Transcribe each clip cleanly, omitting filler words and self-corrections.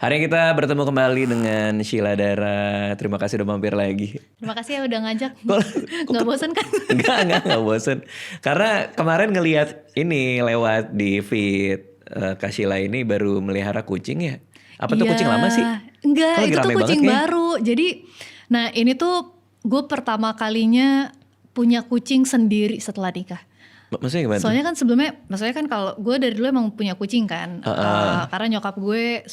Hari ini kita bertemu kembali dengan Sheila Dara. Terima kasih udah mampir lagi. Terima kasih ya udah ngajak. Gak bosan kan? Enggak bosen. Karena kemarin ngelihat ini lewat di feed Kak Sheila ini baru melihara kucing ya. Apa tuh kucing lama sih? Enggak, itu tuh kucing banget, baru. Jadi, nah ini tuh gue pertama kalinya punya kucing sendiri setelah nikah. Maksudnya gimana? Soalnya kan sebelumnya, maksudnya kan kalau gue dari dulu emang punya kucing kan. Karena nyokap gue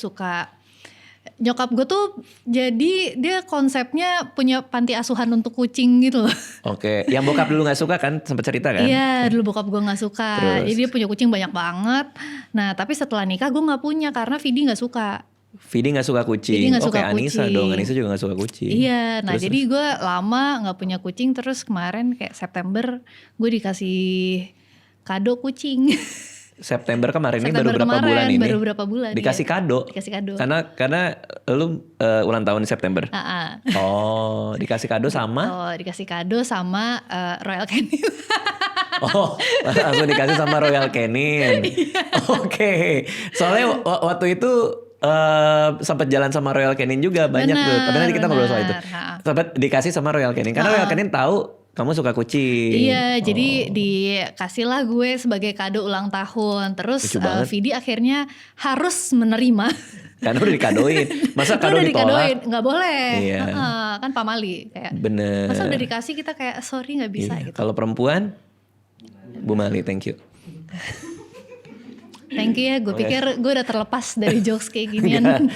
nyokap gue tuh jadi dia konsepnya punya panti asuhan untuk kucing gitu loh. Oke, yang bokap dulu gak suka kan, sempat cerita kan? Iya, dulu bokap gue gak suka. Terus? Jadi dia punya kucing banyak banget. Nah tapi setelah nikah gue gak punya karena Vidi gak suka. Vidi gak suka kucing. Vidi gak suka Kayak Anissa kucing. dong, Anissa juga gak suka kucing. Iya, nah jadi gue lama gak punya kucing. Terus kemarin kayak September gue dikasih kado kucing. September kemarin ini baru berapa bulan ini? Baru berapa bulan. Dikasih ya. kado. Dikasih kado. Karena lu ulang tahun di September. Oh, dikasih kado sama? Oh, dikasih kado sama Royal Canin. Oh, langsung dikasih sama Royal Canin. Oke. Soalnya waktu itu sempat jalan sama Royal Canin juga banyak tuh. Tapi nanti kita ngobrol soal itu. Sempat dikasih sama Royal Canin karena Royal Canin tahu kamu suka kucing. Iya, jadi dikasihlah gue sebagai kado ulang tahun. Terus Vidi akhirnya harus menerima. Karena udah dikadoin. Masa kado udah ditolak? Nggak boleh. Iya. Kan pamali kayak. Bener. Masa udah dikasih kita kayak sorry nggak bisa gitu. Kalau perempuan, Bu Mali, thank you. Thank you ya, gue pikir gue udah terlepas dari jokes kayak ginian.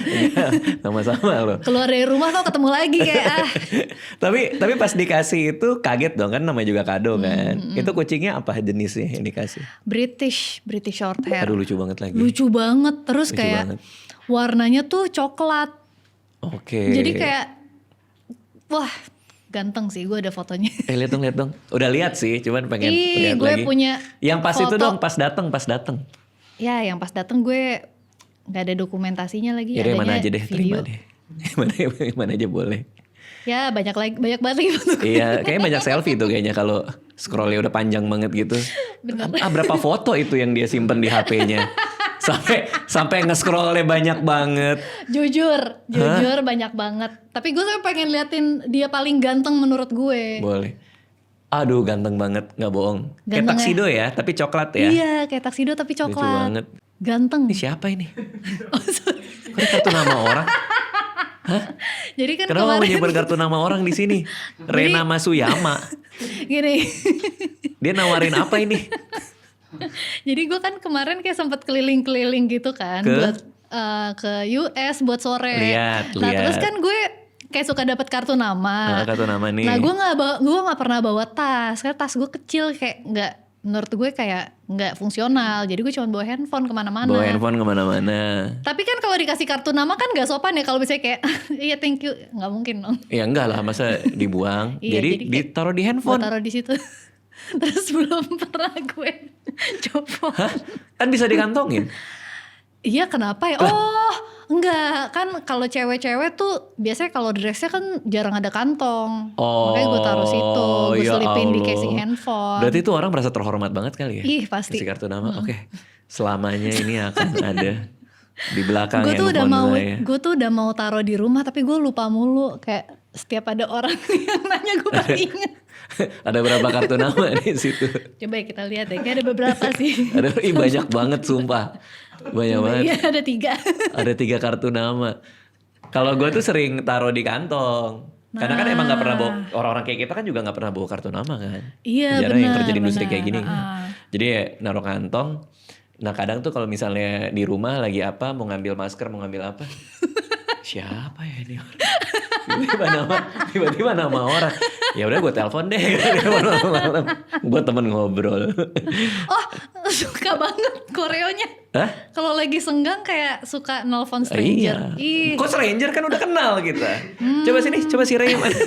Sama-sama loh. Keluar dari rumah kok ketemu lagi kayak Tapi pas dikasih itu kaget dong kan, namanya juga kado kan. Itu kucingnya apa jenisnya yang dikasih? British short hair. Aduh lucu banget lagi. Lucu banget, terus lucu kayak banget. Warnanya tuh coklat. Oke. Jadi kayak wah ganteng sih, gue ada fotonya. Lihat dong. Udah lihat sih, cuman pengen lihat gue lagi. Punya yang pas foto. itu dong, pas datang. Ya, yang pas datang gue nggak ada dokumentasinya lagi. Ya mana aja deh, video. terima deh. Mana aja boleh. Ya banyak banget lagi foto. Iya, kayaknya banyak selfie tuh kayaknya kalau scrollnya udah panjang banget gitu. Bener. Berapa foto itu yang dia simpen di HP-nya? sampai nge-scrollnya banyak banget. Jujur banyak banget. Tapi gue sampai pengen liatin dia paling ganteng menurut gue. Boleh. Aduh ganteng banget, gak bohong. Kayak taksido ya, tapi coklat ya. Iya, kayak taksido tapi coklat. Lucu banget. Ganteng. Ini siapa ini? Kok ada kartu nama orang? Hah? Jadi kan kenapa kemarin menyimpan kartu nama orang di sini? Rena Masuyama. Gini. Dia nawarin apa ini? Jadi gue kan kemarin kayak sempet keliling-keliling gitu kan buat ke US buat sore. Lihat. Terus kan gue kayak suka dapat kartu nama. Kartu nama nih. Nah gue nggak pernah bawa tas karena tas gue kecil, kayak nggak, menurut gue kayak nggak fungsional. Jadi gue cuma bawa handphone kemana-mana. Tapi kan kalau dikasih kartu nama kan nggak sopan ya kalau misalnya kayak iya thank you, nggak mungkin dong. Ya enggak lah, masa dibuang. Iya, jadi ditaruh di handphone. Gue taruh di situ. Terus belum pernah gue copot. Hah? Kan bisa dikantongin. Iya kenapa ya? Oh enggak, kan kalau cewek-cewek tuh biasanya kalau dressnya kan jarang ada kantong. Makanya gue taruh situ, gue selipin di casing handphone. Berarti itu orang merasa terhormat banget kali ya? Ih pasti. Kasih kartu nama, oke. Selamanya ini akan ada di belakang gue handphone. Gue tuh udah mau taruh di rumah tapi gue lupa mulu. Kayak setiap ada orang yang nanya gue baru inget. Ada berapa kartu nama di situ? Coba ya kita lihat ya, kayak ada beberapa sih. Banyak banget sumpah. Banyak banget. Iya ada 3. Ada 3 kartu nama. Kalau gue tuh sering taruh di kantong. Karena kan emang gak pernah bawa, orang-orang kayak kita kan juga gak pernah bawa kartu nama kan. Iya jarang yang kerja di industri kayak gini. Jadi ya naruh kantong. Nah kadang tuh kalau misalnya di rumah lagi apa, mau ngambil masker, mau ngambil apa. Siapa ya ini orang? Tiba-tiba nama orang. Ya udah gue telepon deh. Buat temen ngobrol. Oh suka banget koreonya. Hah? Kalau lagi senggang kayak suka nelfon Iya. stranger. Kok stranger kan udah kenal kita. Coba si Ray mana?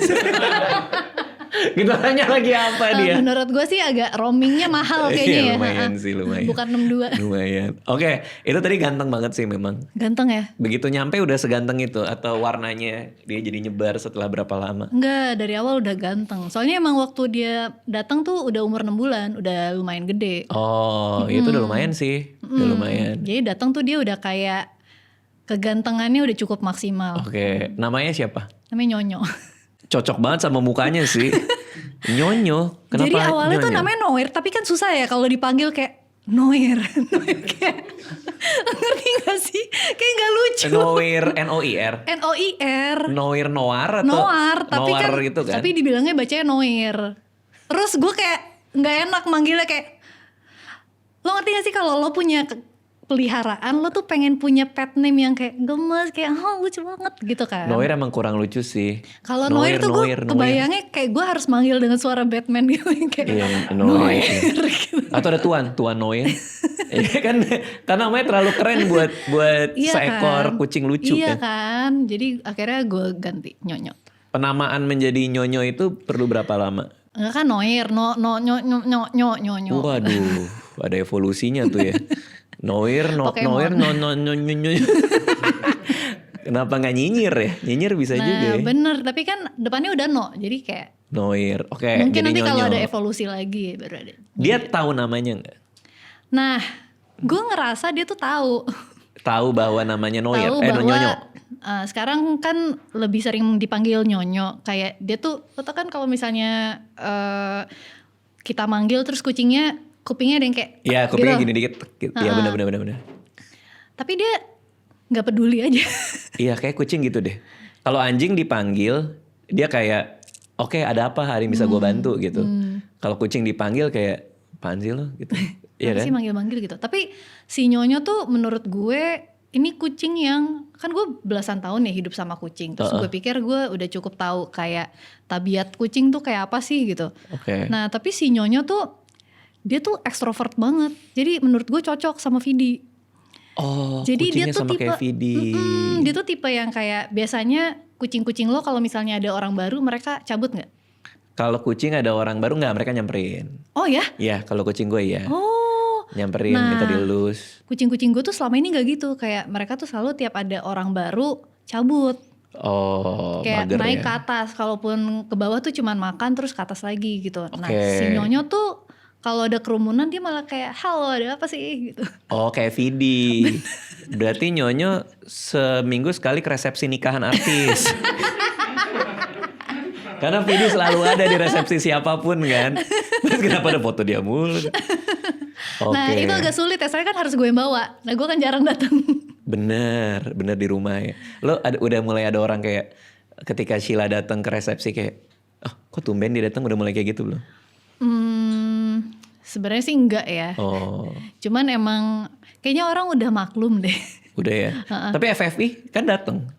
Kita tanya lagi apa dia. Menurut gue sih agak roamingnya mahal kayaknya ya. Lumayan sih, lumayan. Bukan 62. Lumayan. Oke, itu tadi ganteng banget sih memang. Ganteng ya? Begitu nyampe udah seganteng itu atau warnanya dia jadi nyebar setelah berapa lama? Enggak, dari awal udah ganteng. Soalnya emang waktu dia datang tuh udah umur 6 bulan, udah lumayan gede. Oh, itu udah lumayan sih. Udah lumayan. Jadi datang tuh dia udah kayak kegantengannya udah cukup maksimal. Oke, namanya siapa? Namanya Nyonyo. Cocok banget sama mukanya sih. Nyonyo. Kenapa? Jadi awalnya Nyonyo? tuh namanya Noir, tapi kan susah ya kalau dipanggil kayak Noir. Kayak ngerti gak sih? Kayak gak lucu. Noir, N-O-I-R. N-O-I-R. Noir Noir atau Noir, tapi Noir kan, gitu kan? tapi dibilangnya bacanya Noir. Terus gue kayak nggak enak manggilnya kayak, lo ngerti gak sih kalau lo punya peliharaan, lo tuh pengen punya pet name yang kayak gemes, kayak lucu banget gitu kan. Noir emang kurang lucu sih. Kalau Noir tuh gue kebayangnya kayak gue harus manggil dengan suara Batman gitu. Kayak iya, Noir. Gitu. Atau ada Tuan Noir. Iya kan, karena namanya terlalu keren buat iya seekor kan? kucing lucu iya kan. Kan, jadi akhirnya gue ganti Nyonyo. Penamaan menjadi Nyonyo itu perlu berapa lama? Enggak kan Noir, Nyonyo. Waduh, ada evolusinya tuh ya. Noir, Noir, Nyonyo. Kenapa nggak nyinyir ya? Nyinyir bisa juga ya. Bener, tapi kan depannya udah jadi kayak Noir, oke. Mungkin jadi nanti Nyonyo. kalau ada evolusi lagi baru ada. Dia tahu namanya nggak? Nah, gue ngerasa dia tuh tahu. Tahu bahwa namanya Noir, Tahu bahwa Nyonyo. Sekarang kan lebih sering dipanggil Nyonyo. Kayak dia tuh, lo tau kan kalau misalnya kita manggil terus kucingnya kupingnya ada yang kayak Iya, kupingnya gitu. gini dikit. Iya, benar. Tapi dia nggak peduli aja. Iya, kayak kucing gitu deh. Kalau anjing dipanggil, dia kayak, oke, ada apa hari ini bisa gue bantu gitu. Kalau kucing dipanggil kayak, apaan sih lo gitu. Iya kan? Sih manggil-manggil gitu. Tapi si Nyonyo tuh menurut gue ini kucing yang kan gue belasan tahun ya hidup sama kucing. Terus gue pikir gue udah cukup tahu kayak tabiat kucing tuh kayak apa sih gitu. Oke. Nah tapi si Nyonyo tuh dia tuh ekstrovert banget. Jadi menurut gue cocok sama Vidi. Oh, jadi kucingnya dia tuh sama tipe, kayak Vidi. Dia tuh tipe yang kayak biasanya kucing-kucing lo kalau misalnya ada orang baru mereka cabut nggak? Kalau kucing ada orang baru nggak, mereka nyamperin. Oh ya? Iya, kalau kucing gue ya. Oh. Nyamperin, minta dielus. Kucing-kucing gue tuh selama ini nggak gitu. Kayak mereka tuh selalu tiap ada orang baru cabut. Oh, kayak mager naik ya. ke atas. Kalaupun ke bawah tuh cuman makan terus ke atas lagi gitu. Nah Oke. si Nyonyo tuh kalau ada kerumunan dia malah kayak halo ada apa sih gitu. Oh, kayak Vidi. Berarti Nyonyo seminggu sekali ke resepsi nikahan artis. Karena Vidi selalu ada di resepsi siapapun kan. Terus kenapa ada foto dia mulu? Nah itu agak sulit ya, soalnya kan harus gue yang bawa. Nah gue kan jarang datang. Bener di rumah ya. Lo udah mulai ada orang kayak ketika Sheila datang ke resepsi kayak, oh kok tumben dia datang udah mulai kayak gitu belum? Sebenarnya sih enggak ya. Oh. Cuman emang kayaknya orang udah maklum deh. Udah ya. Tapi FFI kan datang.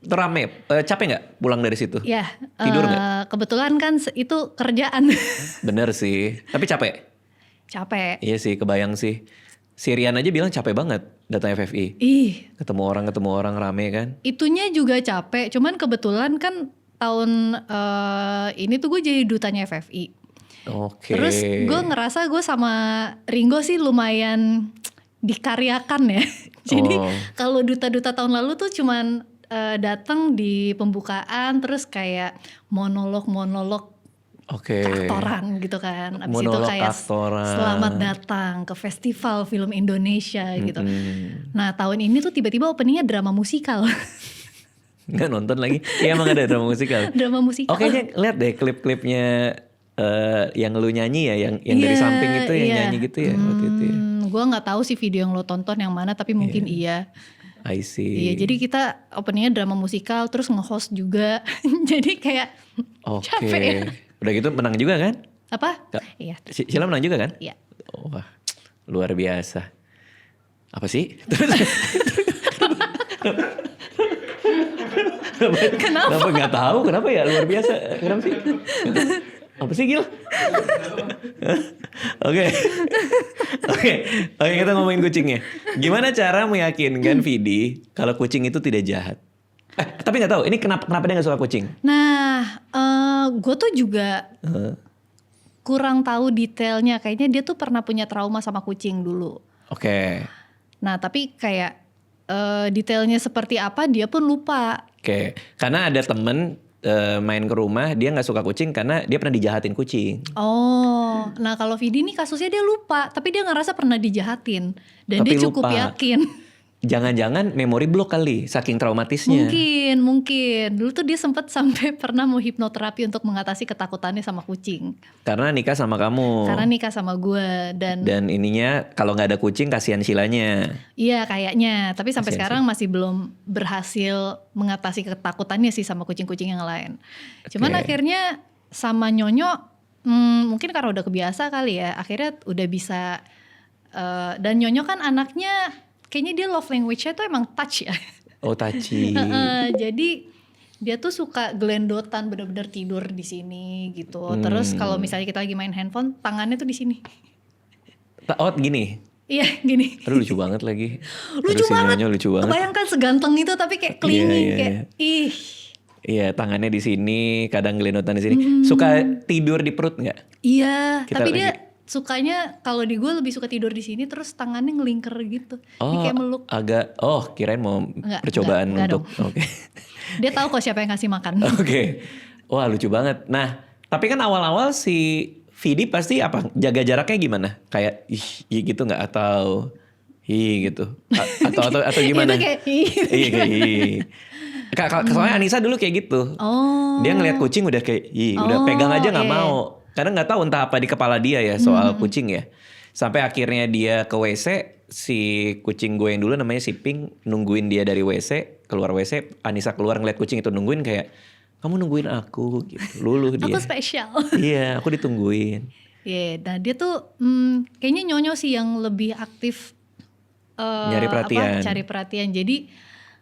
Rame, capek nggak pulang dari situ? Ya, tidur nggak? Kebetulan kan itu kerjaan. Bener sih, tapi capek. Capek. Iya sih, kebayang sih. Si Rian aja bilang capek banget datang FFI. Ketemu orang rame kan. Itunya juga capek, cuman kebetulan kan tahun ini tuh gue jadi dutanya FFI. Oke. Terus gue ngerasa gue sama Ringo sih lumayan dikaryakan ya. Jadi kalau duta-duta tahun lalu tuh cuman datang di pembukaan terus kayak monolog aktoran gitu kan. Abis monolog itu kayak aktoran. Selamat datang ke Festival Film Indonesia gitu. Nah tahun ini tuh tiba-tiba openingnya drama musikal. Nggak nonton lagi? Iya emang ada drama musikal. Drama musikal. Oke, lihat deh klip-klipnya yang lu nyanyi ya, yang dari samping itu yang nyanyi gitu ya waktu itu. Ya. Gue nggak tahu sih video yang lo tonton yang mana, tapi mungkin iya. I see. Iya, jadi kita openingnya drama musikal, terus nge-host juga. Jadi kayak capek ya. Udah gitu menang juga kan? Apa? Iya. Sheila menang juga kan? Iya. Wah, luar biasa. Apa sih? Kenapa nggak tahu? Kenapa ya luar biasa? Kenapa sih? Apa sih Gil? Oke, kita ngomongin kucingnya. Gimana cara meyakinkan Vidi kalau kucing itu tidak jahat? Tapi nggak tahu. Ini kenapa dia nggak suka kucing? Nah, gue tuh juga kurang tahu detailnya. Kayaknya dia tuh pernah punya trauma sama kucing dulu. Oke. Nah, tapi kayak detailnya seperti apa dia pun lupa. Oke, karena ada temen main ke rumah, dia nggak suka kucing karena dia pernah dijahatin kucing. Oh, nah kalau Vidi nih kasusnya dia lupa, tapi dia ngerasa pernah dijahatin dan Tapi dia cukup lupa. yakin. jangan-jangan memori block kali, saking traumatisnya. Mungkin. Dulu tuh dia sempet sampai pernah mau hipnoterapi untuk mengatasi ketakutannya sama kucing. Karena nikah sama kamu. Karena nikah sama gue dan ininya kalau nggak ada kucing kasihan Shilanya. Iya kayaknya, tapi sampai sekarang masih belum berhasil mengatasi ketakutannya sih sama kucing-kucing yang lain. Cuman akhirnya sama Nyonyo, mungkin karena udah kebiasa kali ya, akhirnya udah bisa. Dan Nyonyo kan anaknya kayaknya dia love language-nya tuh emang touch ya. Oh touchy. Jadi dia tuh suka gelendotan, bener-bener tidur di sini gitu. Terus kalau misalnya kita lagi main handphone, tangannya tuh di sini. Oh gini. Iya gini. Aduh lucu banget lagi. Lucu banget. Lucu banget. Bayangkan seganteng itu tapi kayak clingy kayak ih. Iya tangannya di sini, kadang gelendotan di sini. Suka tidur di perut nggak? Iya. Tapi dia sukanya kalau di gue lebih suka tidur di sini terus tangannya ngelingker gitu. Oh, kayak meluk. Kirain mau percobaan untuk. Oke. Dia tahu kok siapa yang ngasih makan. Oke. Wah lucu banget. Nah, tapi kan awal-awal si Vidi pasti apa? Jaga jaraknya gimana? Kayak gitu nggak atau gitu? Atau gimana? Itu kayak Iya kayak soalnya Anissa dulu kayak gitu. Oh. Dia ngeliat kucing udah kayak udah pegang aja nggak mau. Karena nggak tahu entah apa di kepala dia ya soal kucing ya. Sampai akhirnya dia ke WC, si kucing gue yang dulu namanya si Pink nungguin dia dari WC, keluar WC, Anissa keluar ngeliat kucing itu nungguin kayak, kamu nungguin aku gitu, luluh dia. Aku spesial. Iya, aku ditungguin. Iya, nah dia tuh kayaknya Nyonyo sih yang lebih aktif nyari perhatian. Cari perhatian. Jadi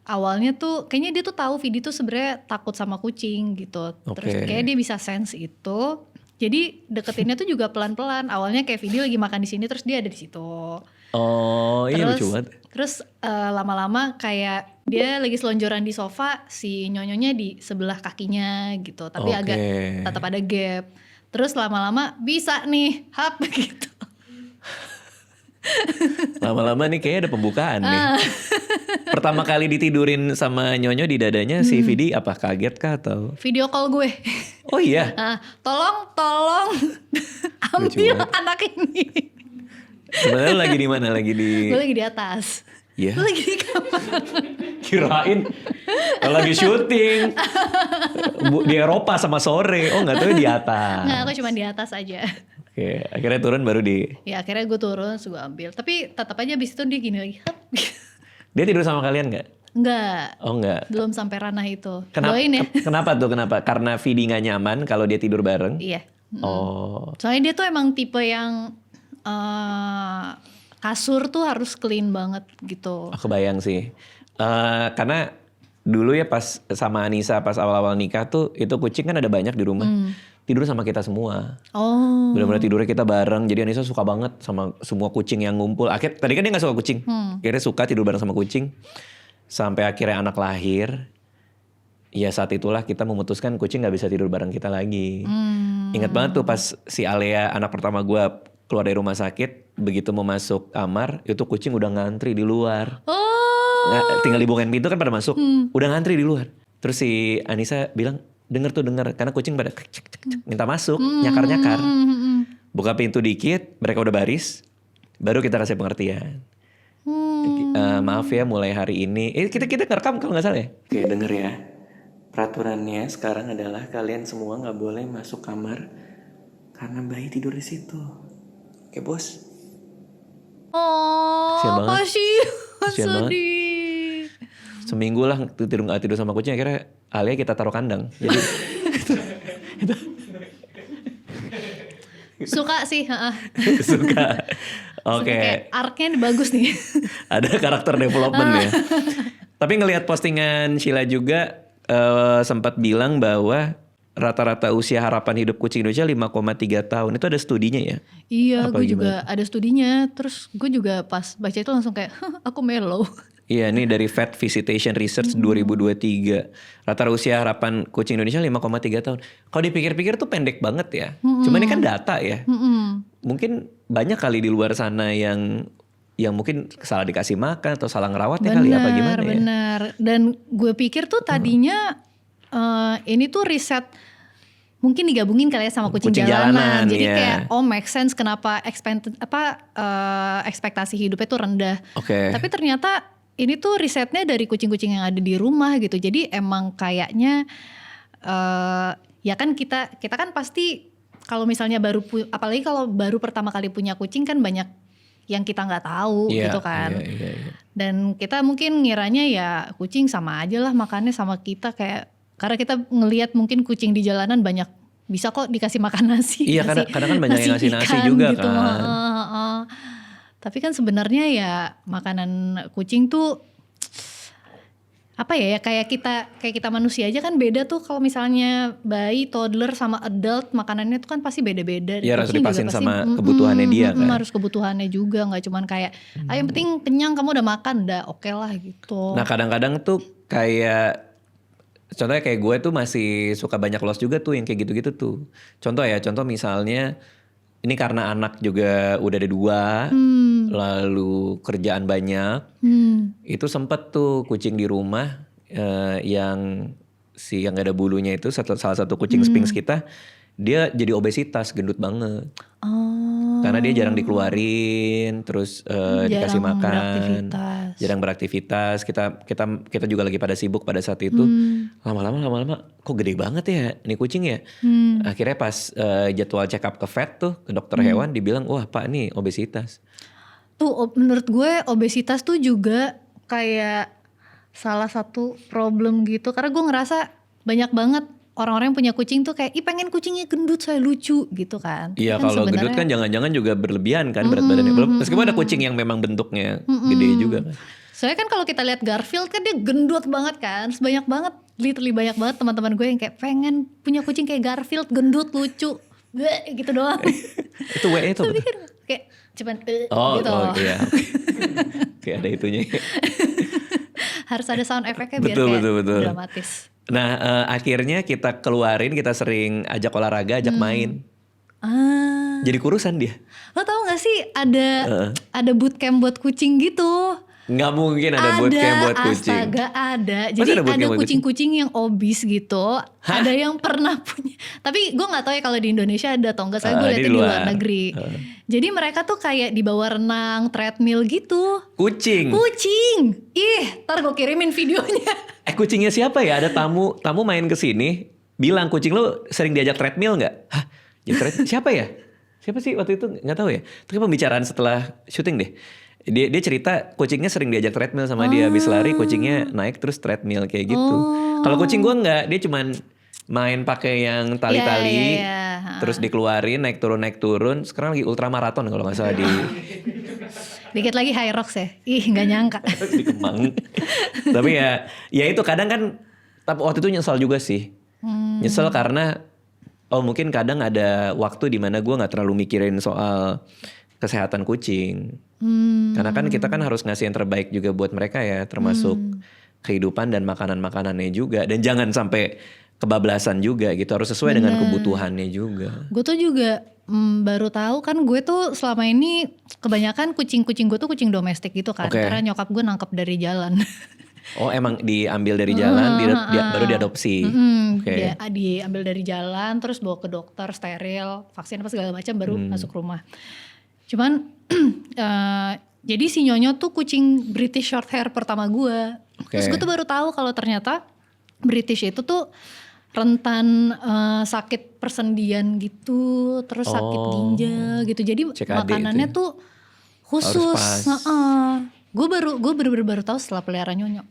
awalnya tuh kayaknya dia tuh tahu Vidi tuh sebenarnya takut sama kucing gitu. Terus kayak dia bisa sense itu. Jadi deketinnya tuh juga pelan-pelan. Awalnya kayak Vidi lagi makan di sini terus dia ada di situ. Oh, iya lucu banget. Terus lama-lama kayak dia lagi selonjoran di sofa, si Nyonyonya di sebelah kakinya gitu. Tapi agak tetap ada gap. Terus lama-lama bisa nih, hap gitu. Lama-lama nih kayaknya ada pembukaan nih. Pertama kali ditidurin sama Nyonyo di dadanya si Vidi apa kaget kah atau? Video call gue. Oh iya. Tolong ambil anak ini. Sebenarnya lagi di mana? Gue lagi di atas. Iya. Gue lagi di kamar. Kirain lagi syuting di Eropa sama sore. Oh nggak tahu di atas. Nggak, aku cuma di atas aja. Oke, akhirnya turun baru di. Ya akhirnya gue turun, gue ambil. Tapi tetap aja abis itu dia gini lagi. Dia tidur sama kalian nggak? Enggak. Oh enggak. Belum sampai ranah itu. Doain ya. Kenapa tuh? Kenapa? Karena Vidi nggak nyaman kalau dia tidur bareng. Iya. Oh. Soalnya dia tuh emang tipe yang kasur tuh harus clean banget gitu. Aku bayang sih. Karena dulu ya pas sama Anissa pas awal-awal nikah tuh itu kucing kan ada banyak di rumah. Tidur sama kita semua. Oh. Benar-benar tidurnya kita bareng. Jadi Anissa suka banget sama semua kucing yang ngumpul. Tadi kan dia gak suka kucing. Akhirnya suka tidur bareng sama kucing. Sampai akhirnya anak lahir. Ya saat itulah kita memutuskan kucing gak bisa tidur bareng kita lagi. Ingat banget tuh pas si Alea anak pertama gue keluar dari rumah sakit. Begitu mau masuk kamar itu kucing udah ngantri di luar. Tinggal dibukain pintu kan pada masuk. Udah ngantri di luar. Terus si Anissa bilang, denger karena kucing pada minta masuk, nyakar-nyakar. Buka pintu dikit, mereka udah baris, baru kita kasih pengertian. Maaf ya mulai hari ini, kita ngerekam kalau nggak salah ya. Oke denger ya, peraturannya sekarang adalah kalian semua nggak boleh masuk kamar karena bayi tidur di situ. Oke bos. Oh, kasihan sedih. Seminggu lah tidur sama kucing, akhirnya Alia kita taruh kandang. Jadi suka sih, Suka. Oke. Kayak arc-nya bagus nih. Ada karakter development ya. Tapi ngelihat postingan Sheila juga sempat bilang bahwa rata-rata usia harapan hidup kucing Indonesia 5,3 tahun. Itu ada studinya ya? Iya, gue juga ada studinya. Terus gue juga pas baca itu langsung kayak, aku mellow. Iya, ini dari Vet Visitation Research 2023. Rata-rata usia harapan kucing Indonesia 5,3 tahun. Kalau dipikir-pikir tuh pendek banget ya. Cuma ini kan data ya. Mungkin banyak kali di luar sana yang mungkin salah dikasih makan atau salah ngerawatnya kali apa gimana ya. Benar. Dan gue pikir tuh tadinya ini tuh riset mungkin digabungin kali ya sama kucing jalanan. Jadi kayak make sense kenapa ekspektasi hidupnya tuh rendah. Okay. Tapi ternyata ini tuh risetnya dari kucing-kucing yang ada di rumah gitu. Jadi emang kayaknya ya kan kita kan pasti kalau misalnya apalagi kalau baru pertama kali punya kucing kan banyak yang kita nggak tahu gitu kan. Iya. Dan kita mungkin ngiranya ya kucing sama aja lah makannya sama kita, kayak karena kita ngelihat mungkin kucing di jalanan banyak bisa kok dikasih makan nasi. Iya, kadang kan banyak yang ngasih nasi juga gitu, kan. Tapi kan sebenarnya ya makanan kucing tuh apa ya, kayak kita manusia aja kan beda tuh. Kalau misalnya bayi, toddler sama adult makanannya tuh kan pasti beda-beda. Iya, harus dipasin sama kebutuhannya dia kan. Harus kebutuhannya juga, nggak cuman kayak yang penting kenyang kamu udah makan udah oke lah gitu. Nah kadang-kadang tuh kayak contohnya kayak gue tuh masih suka banyak loss juga tuh yang kayak gitu-gitu tuh. Contoh misalnya ini karena anak juga udah ada 2, lalu kerjaan banyak, itu sempet tuh kucing di rumah yang gak ada bulunya itu salah satu kucing Sphinx kita, dia jadi obesitas, gendut banget. Karena dia jarang dikeluarin, terus dikasih makan, jarang beraktivitas. Kita juga lagi pada sibuk pada saat itu. Lama-lama kok gede banget ya ini kucing ya. Akhirnya pas jadwal check up ke vet tuh, ke dokter hewan, dibilang wah Pak ini obesitas. Tuh menurut gue obesitas tuh juga kayak salah satu problem gitu. Karena gue ngerasa banyak banget orang-orang yang punya kucing tuh kayak pengen kucingnya gendut saya lucu gitu kan. Iya kan kalau gendut kan jangan-jangan juga berlebihan kan berat badannya. Meskipun ada kucing yang memang bentuknya gede juga kan. Soalnya kan kalau kita lihat Garfield kan dia gendut banget kan. Banyak banget, literally banyak banget teman-teman gue yang kayak pengen punya kucing kayak Garfield, gendut, lucu. Bleh, gitu doang. Itu W itu tapi kan kayak cuman gitu. Oh iya. Kayak ada itunya. Harus ada sound efeknya biar kayak dramatis. Nah akhirnya kita keluarin, kita sering ajak olahraga, ajak main. Jadi kurusan dia. Lo tau gak sih ada bootcamp buat kucing gitu? Nggak mungkin ada bootcamp buat kucing. Astaga ada. Jadi ada kucing-kucing yang obes gitu. Hah? Ada yang pernah punya. Tapi gue nggak tahu ya kalau di Indonesia ada atau enggak. Saya gue liatnya di luar negeri. Jadi mereka tuh kayak dibawa renang treadmill gitu. Kucing. Ih, ntar gue kirimin videonya. Kucingnya siapa ya? Ada tamu main ke sini, bilang kucing lu sering diajak treadmill nggak? Hah? Siapa ya? Siapa sih waktu itu? Nggak tahu ya. Tapi pembicaraan setelah syuting deh. Dia cerita kucingnya sering diajak treadmill sama dia, habis lari kucingnya naik terus treadmill kayak gitu. Kalau kucing gue enggak, dia cuman main pakai yang tali-tali, terus dikeluarin naik turun. Sekarang lagi ultramaraton kalau nggak salah di. Dikit lagi high rocks ya, nggak nyangka. Di Kemang. Tapi ya itu kadang kan, tapi waktu itu nyesal juga sih, nyesel karena mungkin kadang ada waktu di mana gue nggak terlalu mikirin soal kesehatan kucing. Karena kan kita kan harus ngasih yang terbaik juga buat mereka ya, termasuk kehidupan dan makanan-makanannya juga. Dan jangan sampai kebablasan juga gitu, harus sesuai dengan kebutuhannya juga. Gue tuh juga baru tahu kan, gue tuh selama ini kebanyakan kucing-kucing gue tuh kucing domestik gitu kan. Karena nyokap gue nangkep dari jalan. Oh emang diambil dari jalan, baru diadopsi. Diambil dari jalan, terus bawa ke dokter, steril, vaksin apa segala macam, baru masuk rumah. Cuman jadi si Nyonyo tuh kucing British Shorthair pertama gue. Terus gue tuh baru tahu kalau ternyata British itu tuh rentan sakit persendian gitu, terus sakit ginjal gitu. Jadi makanannya tuh khusus. Gue baru tahu setelah pelihara Nyonyo.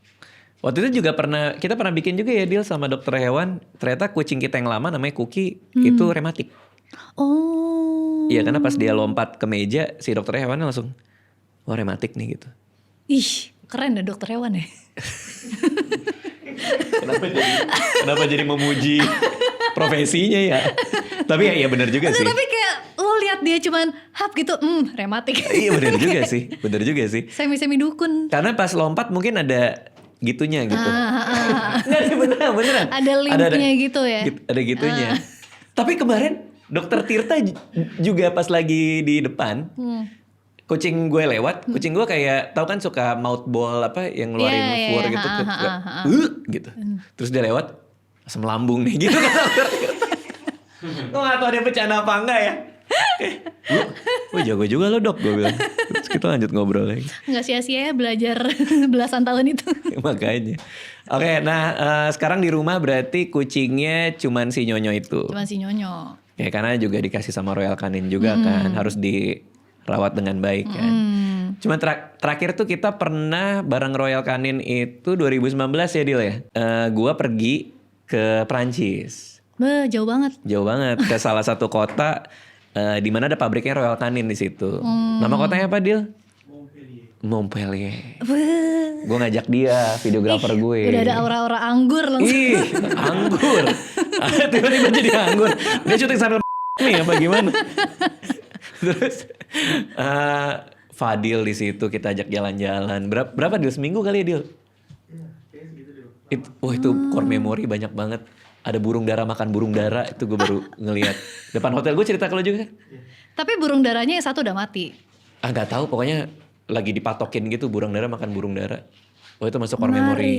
Waktu itu juga kita pernah bikin juga ya deal sama dokter hewan. Ternyata kucing kita yang lama namanya Cookie itu rematik. Iya karena pas dia lompat ke meja, si dokter hewannya langsung, wah rematik nih gitu. Ih keren ya dokter hewan ya. Kenapa jadi memuji profesinya ya? Tapi ya benar juga sih. Tapi kayak lo lihat dia cuman hap gitu, rematik. Iya benar juga sih. Semi dukun. Karena pas lompat mungkin ada gitunya gitu. Nggak beneran. Ada linknya gitu ya. Ada gitunya. Tapi kemarin Dokter Tirta juga pas lagi di depan, kucing gue lewat, kucing gue kayak tahu kan suka mouthball apa yang ngeluarin fur gitu, gitu. Terus dia lewat, asam lambung nih gitu kan. Gue nggak tahu dia bercanda apa enggak ya. Gue jago juga lo dok, gue bilang. Terus kita lanjut ngobrol lagi. Nggak sia-sia ya belajar belasan tahun itu. Makanya. Oke, nah sekarang di rumah berarti kucingnya cuman si Nyonyo itu. Cuman si Nyonyo. Ya karena juga dikasih sama Royal Canin juga kan, harus dirawat dengan baik kan. Cuma terakhir tuh kita pernah bareng Royal Canin itu 2019 ya Dil ya. Gua pergi ke Prancis. Jauh banget. Jauh banget ke salah satu kota di mana ada pabriknya Royal Canin di situ. Nama kotanya apa Dil? Montpellier. Gue ngajak dia, videografer gue. Udah ada aura-aura anggur langsung. Ih, anggur. Tiba-tiba jadi anggur. Dia syuting sambil nih apa gimana? Terus Fadil di situ kita ajak jalan-jalan. Berapa Dil? Seminggu kali ya Dil? Itu core memory banyak banget. Ada burung dara makan burung dara, itu gue baru ngelihat. Depan hotel gue cerita kalau juga kan. Tapi burung daranya yang satu udah mati. Gak tahu, pokoknya lagi dipatokin gitu burung dara makan burung dara. Oh itu masuk core memory.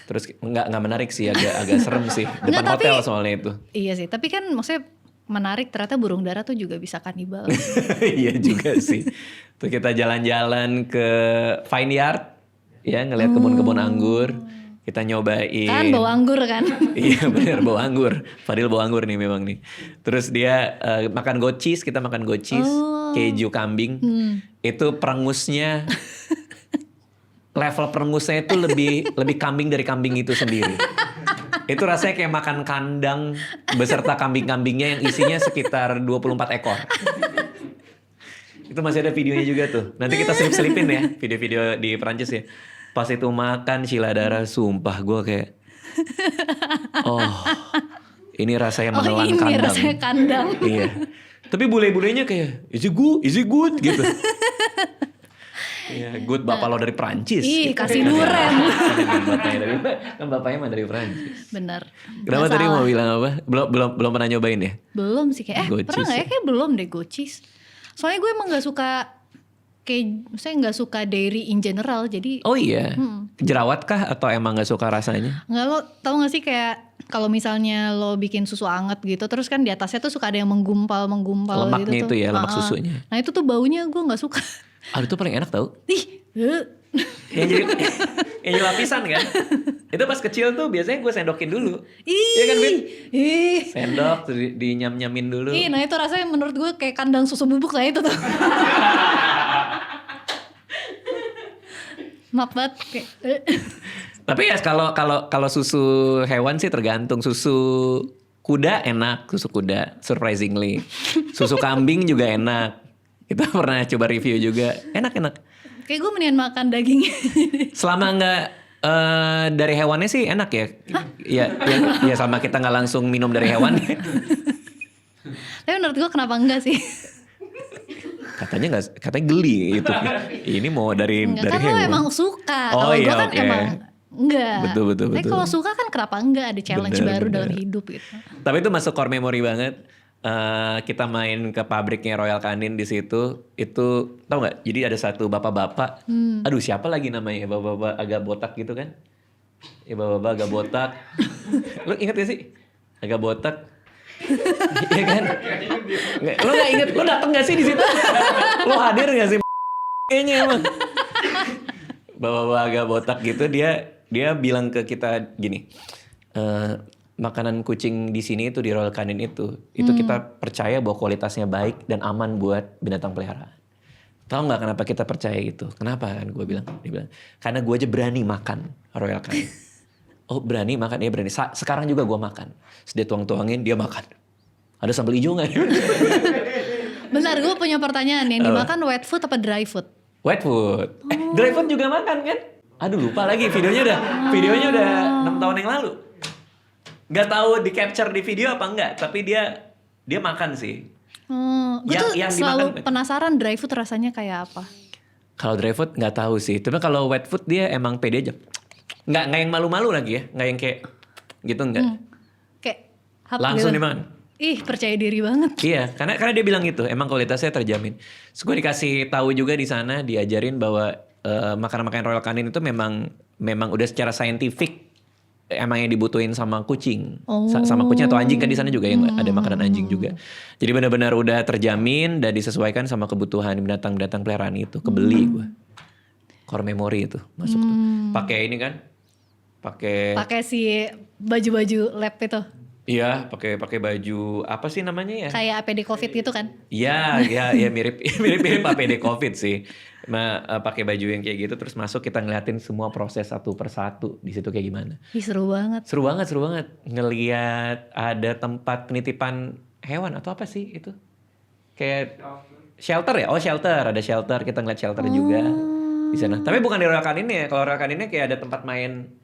Terus nggak menarik sih, agak serem sih. Depan hotel soalnya itu. Iya sih, tapi kan maksudnya menarik, ternyata burung dara tuh juga bisa kanibal. Iya juga sih. Tuh kita jalan-jalan ke vineyard, ya ngelihat kebun-kebun anggur. Kita nyobain. Kan bawa anggur kan? Iya benar, bawa anggur. Fadil bawa anggur nih memang nih. Terus dia makan goat cheese, kita makan goat cheese, keju kambing. Itu perengusnya, level perengusnya itu lebih kambing dari kambing itu sendiri. Itu rasanya kayak makan kandang beserta kambing-kambingnya yang isinya sekitar 24 ekor. Itu masih ada videonya juga tuh. Nanti kita selip-selipin ya video-video di Perancis ya. Pas itu makan Sheila Dara, sumpah gue kayak, ini rasanya menelan kandang. Ini rasanya kandang. Iya. Tapi bule-bulenya kayak, is it good gitu. Iya, good bapak lo dari Prancis. Ih, kasih duren. Kan bapaknya mah dari Prancis. Bener. Kenapa tadi mau bilang apa? Belum pernah nyobain ya? Belum sih kayak, pernah gak ya? Kayak belum deh goat cheese. Soalnya gue emang gak suka, saya nggak suka dairy in general, jadi. Oh iya, jerawat kah atau emang nggak suka rasanya? Nggak, lo tau nggak sih kayak kalau misalnya lo bikin susu anget gitu, terus kan di atasnya tuh suka ada yang menggumpal lemaknya gitu tuh. Itu ya, lemak susunya. Nah itu tuh baunya gue nggak suka. Aduh itu paling enak tau. yang jadi lapisan kan. Itu pas kecil tuh biasanya gue sendokin dulu. Iya kan Vin? Sendok dinyam-nyamin dulu. Nah itu rasanya menurut gue kayak kandang susu bubuk lah itu tuh. Maaf banget. Tapi ya kalau susu hewan sih tergantung. Susu kuda enak, susu kuda surprisingly. Susu kambing juga enak. Kita pernah coba review juga, enak. Kayak gue mendingan makan dagingnya. Selama nggak dari hewannya sih enak ya. Ya sama kita nggak langsung minum dari hewan. Tapi menurut gue kenapa enggak sih? Katanya geli gitu. Ini mau dari kan hewan. Kan lo emang suka. Oh iya, kan emang enggak. Betul. Tapi kalau suka kan kenapa enggak, ada challenge baru dalam hidup gitu. Tapi itu masuk core memory banget. Kita main ke pabriknya Royal Canin di situ. Itu tau nggak? Jadi ada satu bapak-bapak. Aduh siapa lagi namanya? Bapak-bapak agak botak gitu kan? Ya bapak-bapak agak botak. Lo inget gak sih? Agak botak. Iya kan? Lo gak inget? Lo dateng gak sih di situ? Lo hadir gak sih? Kayaknya emang. Bapak-bapak agak botak gitu, dia bilang ke kita gini. Makanan kucing di sini itu di Royal Canin itu kita percaya bahwa kualitasnya baik dan aman buat binatang peliharaan. Tahu nggak kenapa kita percaya itu? Kenapa kan? Dia bilang karena gue aja berani makan Royal Canin. Oh berani makan, dia berani. Sekarang juga gue makan. Terus dia tuang-tuangin, dia makan. Ada sambal hijau nggak? Bentar, gue punya pertanyaan. Yang dimakan wet food apa dry food? Wet food. Dry food juga makan kan? Aduh lupa lagi videonya udah 6 tahun yang lalu. Gak tahu di capture di video apa enggak, tapi dia makan sih. Gue tuh selalu penasaran dry food rasanya kayak apa. Kalau dry food nggak tahu sih, tapi kalau wet food dia emang pede aja. Nggak yang malu-malu lagi ya, nggak yang kayak gitu nggak. Kayak langsung gitu. dimakan. Ih percaya diri banget. Iya, karena dia bilang gitu, emang kualitasnya terjamin. Terus gue dikasih tahu juga di sana, diajarin bahwa makanan-makanan Royal Canin itu memang udah secara saintifik emang yang dibutuhin sama kucing, sama kucing atau anjing kan di sana juga yang ada makanan anjing juga. Jadi benar-benar udah terjamin dan disesuaikan sama kebutuhan binatang-binatang peliharaan itu. Kebeli gue. Core memory itu masuk tuh. Pakai ini kan? Pakai si baju-baju lab itu. Iya, pakai baju apa sih namanya ya? Kayak APD Covid gitu kan? Iya, mirip APD Covid sih. Pakai baju yang kayak gitu terus masuk kita ngeliatin semua proses satu persatu di situ kayak gimana. Seru banget. Seru banget. Ngeliat ada tempat penitipan hewan atau apa sih itu? Kayak shelter ya? Oh shelter, ada shelter. Kita ngeliat shelter juga di sana. Tapi bukan di Royal Canin ya. Kalau Royal Canin kayak ada tempat main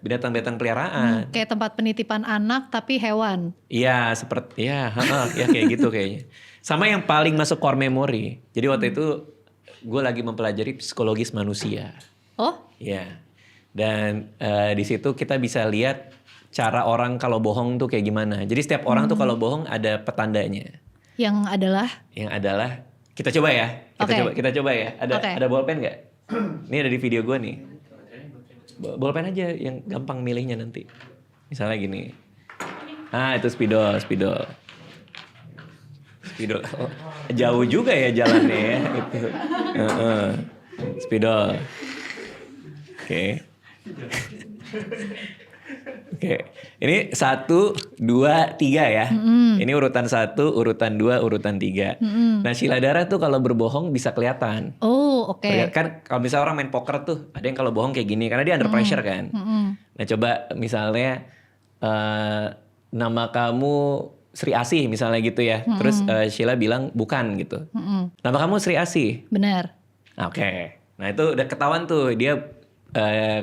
binatang-binatang peliharaan. Kayak tempat penitipan anak tapi hewan. Iya, ya kayak gitu kayaknya. Sama yang paling masuk core memory. Jadi waktu itu gue lagi mempelajari psikologis manusia. Oh? Iya. Dan di situ kita bisa lihat cara orang kalau bohong tuh kayak gimana. Jadi setiap orang tuh kalau bohong ada petandanya. Yang adalah kita coba ya. Kita coba ya. Ada bolpen nggak? Ini ada di video gue nih. Bolpen aja yang gampang milihnya nanti. Misalnya gini. Itu spidol. Oh, jauh juga ya jalannya ya. Itu. Spidol. Oke. Ini 1, 2, 3 ya. Ini urutan 1, urutan 2, urutan 3. Nah sila darah tuh kalau berbohong bisa kelihatan. Oh oke. Kan kalau misalnya orang main poker tuh ada yang kalau bohong kayak gini karena dia under pressure kan. Nah coba misalnya nama kamu Sri Asih misalnya gitu ya. Terus Sheila bilang bukan gitu. Nama kamu Sri Asih. Benar. Oke. Nah itu udah ketahuan tuh dia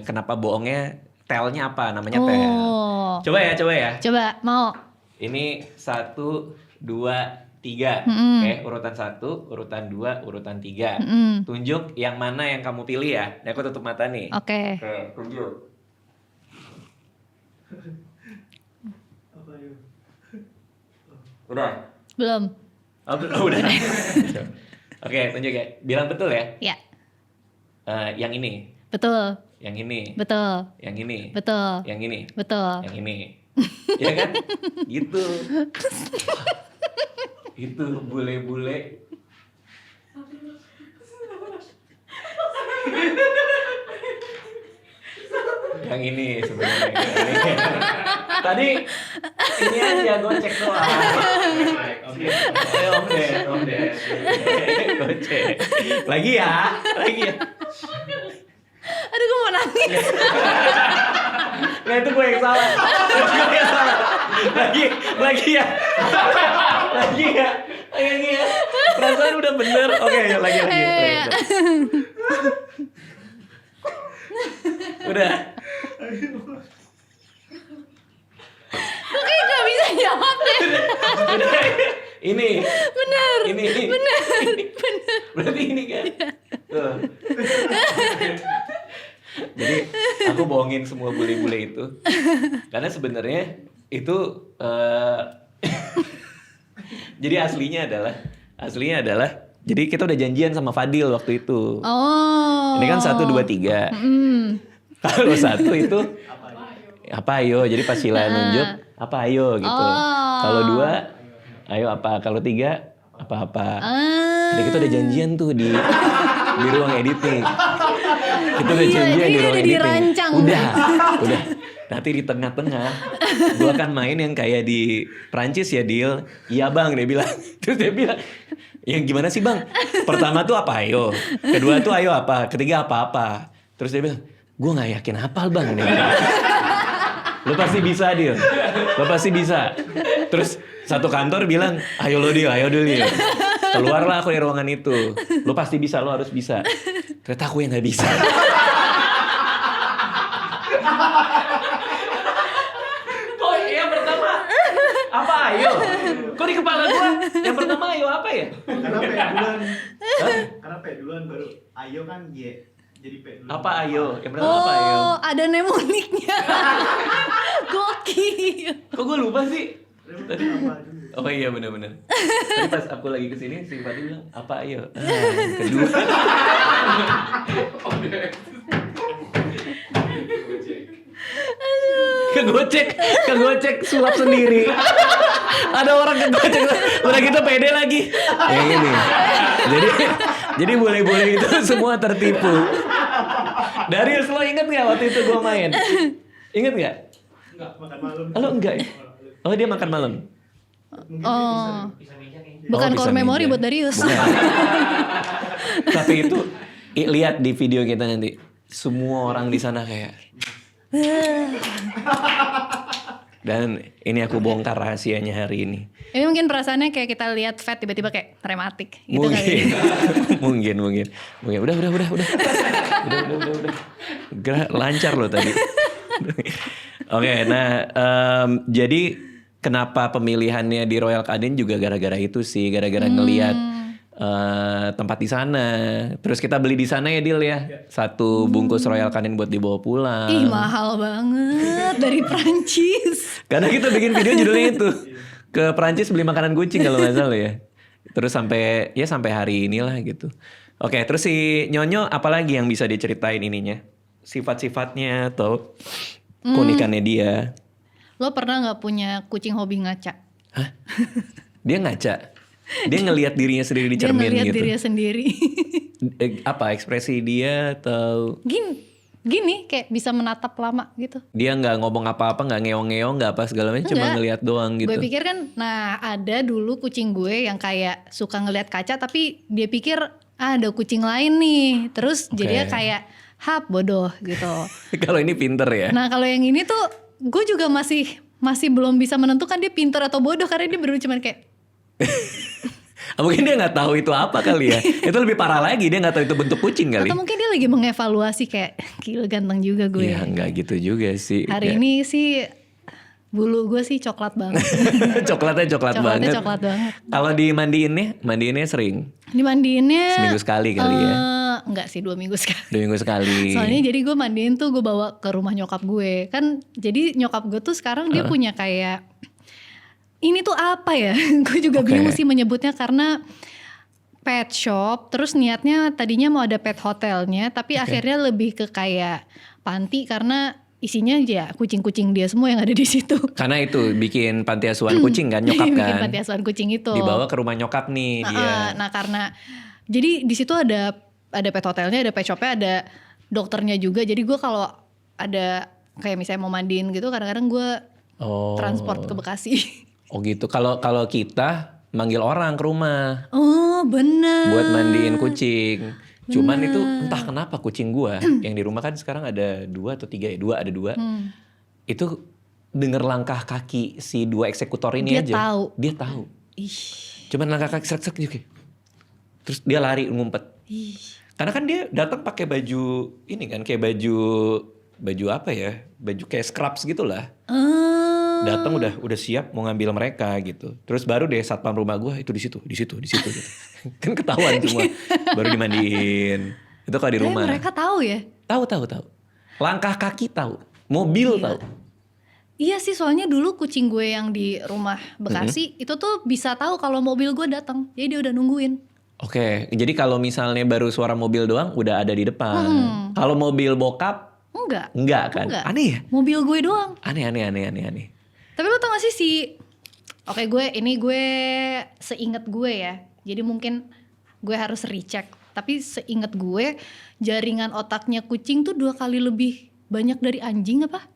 kenapa bohongnya. Telnya apa? Namanya tel. Coba ya. Coba, mau. Ini 1, 2, 3. Oke, urutan 1, urutan 2, urutan 3. Tunjuk yang mana yang kamu pilih ya. Ini aku tutup mata nih. Oke, tunjuk. Udah? Belum. Udah. Oke, tunjuk ya. Bilang betul ya? Ya. Yang ini. Betul. Yang ini. Betul. Yang ini. Betul. Yang ini. Betul. Yang ini. Iya kan? Gitu. Itu bule-bule. Yang ini sebenarnya. Tadi ini aja gocek doang. Om Ded. Gocek. Lagi ya. Aduh, gue mau nangis. Nah itu gue yang salah. Lagi ya. Perasaan udah bener. Oke, lagi. Udah. Gue kayak gak bisa jawab deh. Udah. Ini. Bener. Berarti ini kan. Tuh. Jadi aku bohongin semua bule-bule itu karena sebenarnya itu jadi aslinya adalah jadi kita udah janjian sama Fadil waktu itu. Ini kan 1, 2, 3. Kalau 1 itu apa ayo, jadi pas Sheila nunjuk apa ayo gitu. Kalau 2 ayo apa, kalau 3 apa-apa. Jadi kita udah janjian tuh di ruang editing. Kita udah janjian di ruang editing. Udah. Nanti di tengah-tengah gue akan main yang kayak di Prancis ya, Dil. Iya bang, dia bilang. Terus dia bilang, yang gimana sih bang? Pertama tuh apa ayo, kedua tuh ayo apa, ketiga apa-apa. Terus dia bilang, gue gak yakin hafal bang. Lo pasti bisa Dil. Terus satu kantor bilang, ayo Dil. Keluarlah aku dari ruangan itu. Lo pasti bisa, lo harus bisa. Ternyata aku yang gak bisa. Kok yang pertama apa ayo? Kok di kepala gua yang pertama ayo apa ya? Karena P duluan baru ayo kan Y. Jadi P duluan. Apa ayo? Yang pertama apa ayo? Oh, ada mnemoniknya. Gokil. Kok gua lupa sih? Tadi Apa dulu? oh iya benar-benar. Tadi pas aku lagi kesini si Fatih bilang apa ayo? Kedua. kegocek sulap sendiri. Ada orang kegocek, udah gitu pede lagi. Yang ini. Jadi bule-bule itu semua tertipu. Darius, lo inget gak waktu itu gue main? Inget gak? Enggak, makan malam. Lo enggak ya? Oh dia makan malam? Bukan core memory buat Darius. Tapi itu lihat di video kita nanti, semua orang di sana kayak. Dan ini aku bongkar rahasianya hari ini. Ini mungkin perasaannya kayak kita lihat Fat tiba-tiba kayak rematik gitu kali. Mungkin. Udah. Lancar loh tadi. Oke, nah jadi kenapa pemilihannya di Royal Canin juga gara-gara itu sih, gara-gara ngelihat tempat di sana. Terus kita beli di sana ya Dil ya. 1 bungkus Royal Canin buat dibawa pulang. Ih mahal banget dari Prancis. Karena kita bikin video judulnya itu. Ke Prancis beli makanan kucing kalau nggak salah ya. Terus sampai hari inilah gitu. Oke, terus si Nyonyo apalagi yang bisa diceritain ininya? Sifat-sifatnya atau keunikannya dia. Lo pernah nggak punya kucing hobi ngaca? Hah? Dia ngaca? Dia ngelihat dirinya sendiri di cermin gitu? Dia ngelihat dirinya sendiri. Apa ekspresi dia atau? Gini kayak bisa menatap lama gitu. Dia nggak ngomong apa-apa, nggak ngeong-ngeong, nggak apa segala macam, cuma ngelihat doang gitu. Gue pikir kan, nah ada dulu kucing gue yang kayak suka ngelihat kaca, tapi dia pikir ada kucing lain nih, terus jadinya kayak bodoh gitu. Kalau ini pinter ya. Nah kalau yang ini tuh gue juga masih belum bisa menentukan dia pinter atau bodoh, karena dia baru cuman kayak. Mungkin dia nggak tahu itu apa kali ya. Itu lebih parah lagi, dia nggak tahu itu bentuk kucing kali. Atau mungkin dia lagi mengevaluasi kayak gila ganteng juga gue. Ya nggak gitu juga sih. Hari ini sih bulu gue sih coklat banget. Coklatnya coklat banget. Kalau mandiinnya sering? Dimandiinnya seminggu sekali kali ya? Enggak sih, 2 minggu sekali. 2 minggu sekali. Soalnya jadi gue mandiin tuh gue bawa ke rumah nyokap gue. Kan jadi nyokap gue tuh sekarang dia punya kayak, ini tuh apa ya? Gue juga bingung sih menyebutnya karena pet shop. Terus niatnya tadinya mau ada pet hotelnya, tapi akhirnya lebih ke kayak panti karena isinya ya kucing-kucing dia semua yang ada di situ. Karena itu bikin panti asuhan kucing kan, nyokap kan. Bikin panti asuhan kucing itu. Dibawa ke rumah nyokap nih dia. Nah karena jadi di situ ada pet hotelnya, ada pet shopnya, ada dokternya juga. Jadi gue kalau ada kayak misalnya mau mandiin gitu, kadang-kadang gue transport ke Bekasi. Oh gitu. Kalau kita manggil orang ke rumah. Oh benar. Buat mandiin kucing. Cuman itu entah kenapa kucing gua yang di rumah kan sekarang ada 2 atau 3 ya, 2 ada 2. Itu denger langkah kaki si 2 eksekutor ini dia aja. Dia tahu. Cuman langkah kaki srek gitu. Terus dia lari ngumpet. Karena kan dia datang pakai baju ini kan, kayak baju apa ya? Baju kayak scrubs gitulah. Datang udah siap mau ngambil mereka gitu. Terus baru deh satpam rumah gue itu di situ gitu. Kan ketahuan semua. Baru dimandiin. Itu kalau di rumah. Mereka tahu ya? Tahu. Langkah kaki tahu. Mobil tahu. Iya sih, soalnya dulu kucing gue yang di rumah Bekasi itu tuh bisa tahu kalau mobil gue datang. Jadi dia udah nungguin. Oke, jadi kalau misalnya baru suara mobil doang udah ada di depan. Kalau mobil bokap Enggak kan? Enggak. Aneh ya? Mobil gue doang. Aneh. Tapi lo tau gak sih gue seinget gue ya. Jadi mungkin gue harus recheck. Tapi seinget gue jaringan otaknya kucing tuh 2 kali lebih banyak dari anjing apa?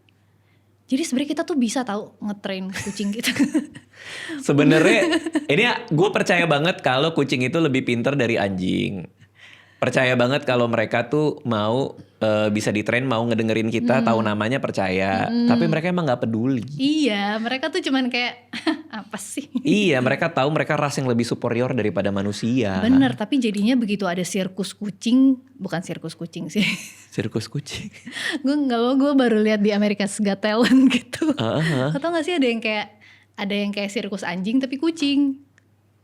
Jadi sebenarnya kita tuh bisa tahu ngetrain kucing kita. Sebenarnya ini gue percaya banget kalau kucing itu lebih pintar dari anjing. Percaya banget kalau mereka tuh mau bisa ditrain, mau ngedengerin kita, tahu namanya, percaya. Tapi mereka emang nggak peduli. Iya, mereka tuh cuman kayak apa sih? Iya, mereka tahu mereka ras yang lebih superior daripada manusia. Bener, tapi jadinya begitu ada sirkus kucing, bukan sirkus kucing sih. Sirkus kucing. Gue baru lihat di America's Got Talent gitu. Atau nggak sih ada yang kayak sirkus anjing tapi kucing.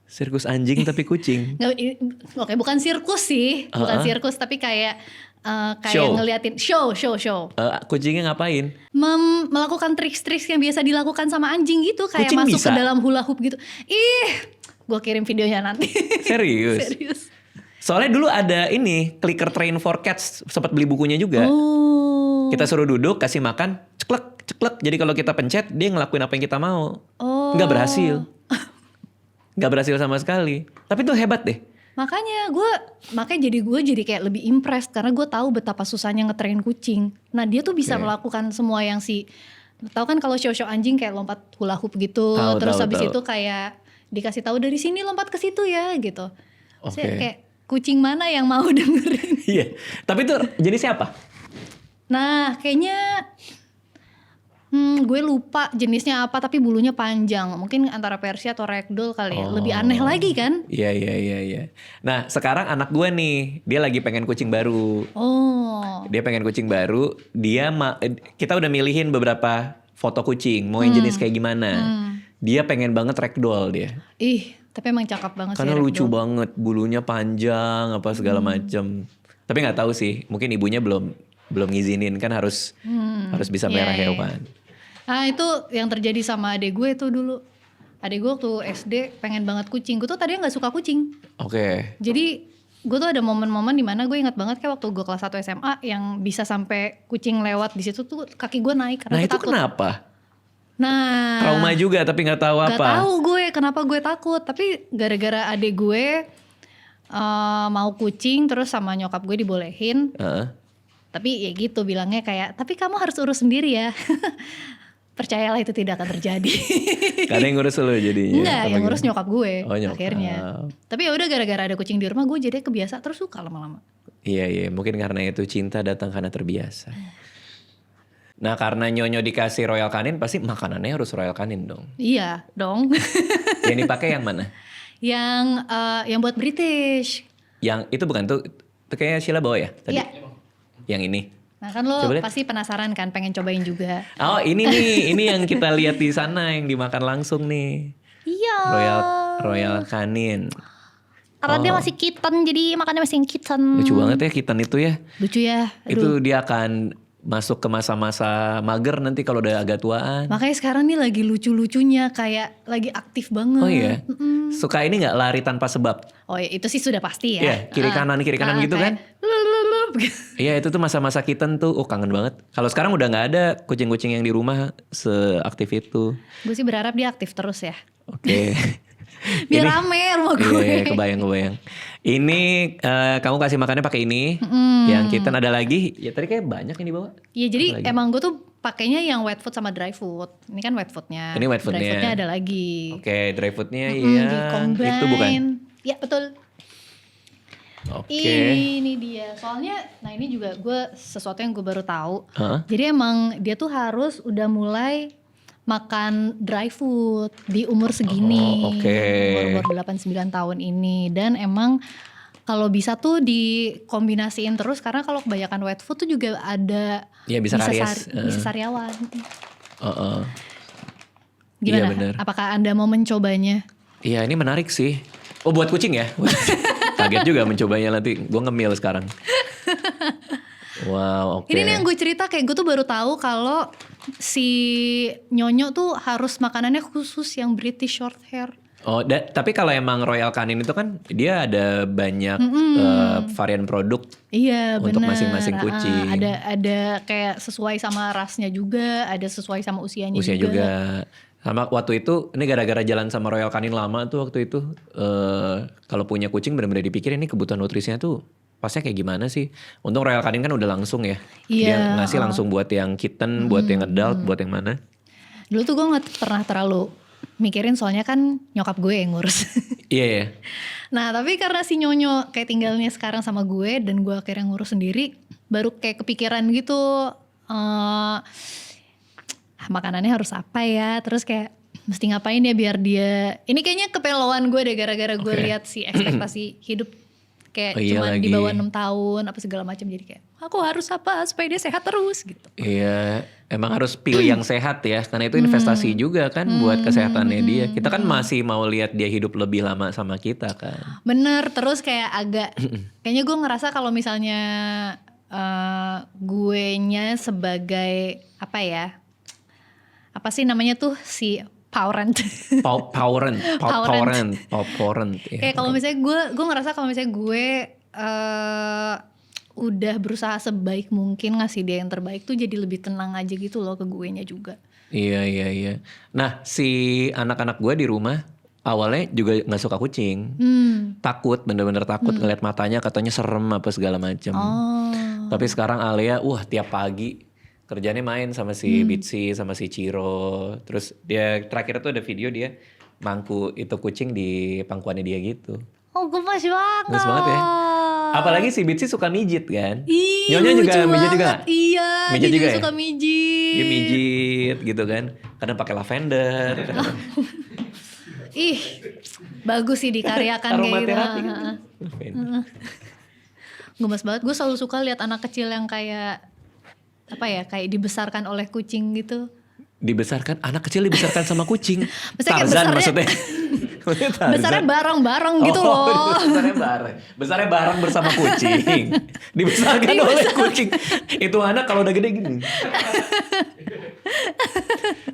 Sirkus anjing tapi kucing. Oke, bukan sirkus sih, bukan sirkus tapi kayak ngeliatin show. Kucingnya ngapain? Melakukan trik-trik yang biasa dilakukan sama anjing gitu, kayak kucing masuk bisa? ke dalam hula hoop gitu. Gue kirim videonya nanti. Serius? Soalnya dulu ada Clicker Train for Cats, sempat beli bukunya juga. Kita suruh duduk, kasih makan, ceklek, ceklek. Jadi kalau kita pencet dia ngelakuin apa yang kita mau. Oh. Nggak berhasil. Nggak berhasil sama sekali. Tapi itu hebat deh. Makanya gue jadi kayak lebih impressed karena gue tahu betapa susahnya ngetrain kucing. Nah dia tuh bisa melakukan semua yang tahu kan kalau show anjing kayak lompat hula hoop gitu, terus habis itu kayak dikasih tahu dari sini lompat ke situ ya gitu. Saya kayak kucing mana yang mau dengerin? Iya. Tapi itu jenisnya apa? Nah kayaknya gue lupa jenisnya apa tapi bulunya panjang. Mungkin antara Persia atau Ragdoll kali ya. Lebih aneh lagi kan? Iya. Nah sekarang anak gue nih, dia lagi pengen kucing baru. Dia pengen kucing baru. Kita udah milihin beberapa foto kucing. Mau yang jenis kayak gimana. Dia pengen banget Ragdoll dia. Tapi emang cakep banget karena sih. Karena lucu banget. Bulunya panjang apa segala macem. Tapi gak tahu sih. Mungkin ibunya belum ngizinin kan harus bisa merah hewan. Nah itu yang terjadi sama adek gue tuh dulu. Adek gue waktu SD pengen banget kucing. Gue tuh tadinya gak suka kucing. Jadi gue tuh ada momen-momen dimana gue ingat banget kayak waktu gue kelas 1 SMA yang bisa sampai kucing lewat di situ tuh kaki gue naik karena gue takut. Nah itu kenapa? Nah trauma juga tapi gak tahu apa. Gak tahu gue kenapa gue takut. Tapi gara-gara adek gue mau kucing terus sama nyokap gue dibolehin. Tapi ya gitu bilangnya kayak tapi kamu harus urus sendiri ya. Percayalah itu tidak akan terjadi. Karena yang ngurus lo jadinya. Enggak, yang ngurus nyokap gue nyokap. Akhirnya. Tapi ya udah gara-gara ada kucing di rumah gue jadi kebiasa terus suka lama-lama. Iya, mungkin karena itu cinta datang karena terbiasa. Nah karena Nyonyo dikasih Royal Canin pasti makanannya harus Royal Canin dong. Iya dong. Yang dipakai yang mana? Yang buat British. Yang itu bukan tuh kayaknya Sheila bawa ya tadi? Iya. Yang ini. Nah kan lo pasti penasaran kan pengen cobain juga. Oh ini nih, ini yang kita lihat di sana yang dimakan langsung nih. Iya. Royal Canin. Karena dia masih kitten jadi makannya masih kitten. Lucu banget ya kitten itu ya. Lucu ya. Aduh. Itu dia akan masuk ke masa-masa mager nanti kalau udah agak tuaan. Makanya sekarang nih lagi lucu-lucunya kayak lagi aktif banget. Oh iya. Suka ini nggak lari tanpa sebab? Oh iya, itu sih sudah pasti ya. Iya, kiri kanan gitu kan? Iya itu tuh masa-masa kitten tuh, kangen banget. Kalau sekarang udah nggak ada kucing-kucing yang di rumah seaktif itu. Gue sih berharap dia aktif terus ya. Oke. Biar rame rumah gue. Iya, kebayang. Ini kamu kasih makannya pakai ini. Yang kitten ada lagi. Ya tadi kayak banyak yang dibawa. Iya jadi emang gue tuh pakainya yang wet food sama dry food. Ini kan wet foodnya. Ini wet foodnya. Dry foodnya ada lagi. Oke, dry foodnya iya. Itu bukan? Iya betul. Ini dia. Soalnya, nah ini juga gue sesuatu yang gue baru tahu. Jadi emang dia tuh harus udah mulai makan dry food di umur segini. Umur 8-9 tahun ini. Dan emang kalau bisa tuh dikombinasiin terus karena kalau kebanyakan wet food tuh juga ada bisa sariawan. Gimana? Iya, bener. Apakah Anda mau mencobanya? Iya ini menarik sih. Oh buat kucing ya? Kaget juga mencobanya nanti. Gue ngemil sekarang. Wow, oke. Ini yang gue cerita kayak gue tuh baru tahu kalau si Nyonyo tuh harus makanannya khusus yang British short hair. Oh, tapi kalau emang Royal Canin itu kan dia ada banyak varian produk. Iya, untuk bener. masing-masing kucing. Ada kayak sesuai sama rasnya juga, ada sesuai sama usianya Usia juga. Sama waktu itu, ini gara-gara jalan sama Royal Canin lama tuh waktu itu. Kalau punya kucing benar-benar dipikirin ini kebutuhan nutrisinya tuh pasnya kayak gimana sih. Untung Royal Canin kan udah langsung ya. Dia ngasih langsung buat yang kitten, buat yang adult, buat yang mana. Dulu tuh gue gak pernah terlalu mikirin soalnya kan nyokap gue yang ngurus. Iya. Nah tapi karena si Nyonyo kayak tinggalnya sekarang sama gue dan gue akhirnya ngurus sendiri. Baru kayak kepikiran gitu. Makanannya harus apa ya, terus kayak mesti ngapain ya biar dia, ini kayaknya kepeloan gue deh gara-gara gue lihat si ekspektasi hidup kayak cuma di bawah 6 tahun apa segala macam, jadi kayak aku harus apa supaya dia sehat terus gitu. Iya, emang harus pilih yang sehat ya, karena itu investasi juga kan buat kesehatannya dia. Kita kan masih mau lihat dia hidup lebih lama sama kita kan. Bener, terus kayak agak kayaknya gue ngerasa kalau misalnya guenya sebagai apa ya, apa sih namanya tuh si parent. Kayak kalau misalnya gue ngerasa kalau misalnya gue udah berusaha sebaik mungkin ngasih dia yang terbaik tuh jadi lebih tenang aja gitu loh ke guenya juga. Iya. Nah si anak-anak gue di rumah awalnya juga nggak suka kucing, takut, bener-bener takut ngeliat matanya katanya serem apa segala macem. Tapi sekarang Alea, tiap pagi kerjanya main sama si Bitsy, sama si Ciro. Terus dia terakhir tuh ada video dia mangku itu kucing di pangkuannya dia gitu. Oh gemes banget. Gemes banget ya. Apalagi si Bitsy suka mijit kan. Nyonya juga mijit juga. Iya, mijit dia juga ya? suka mijit. Dia mijit gitu kan. Kadang pakai lavender. Ih, bagus sih dikaryakan kayak gitu. Gemes banget. Gue selalu suka lihat anak kecil yang kayak kayak dibesarkan oleh kucing gitu. Dibesarkan, anak kecil dibesarkan sama kucing. Tarzan maksudnya. Besarnya bareng-bareng gitu loh. Besarnya bareng bersama kucing. Dibesarkan oleh kucing. Itu anak kalau udah gede gini.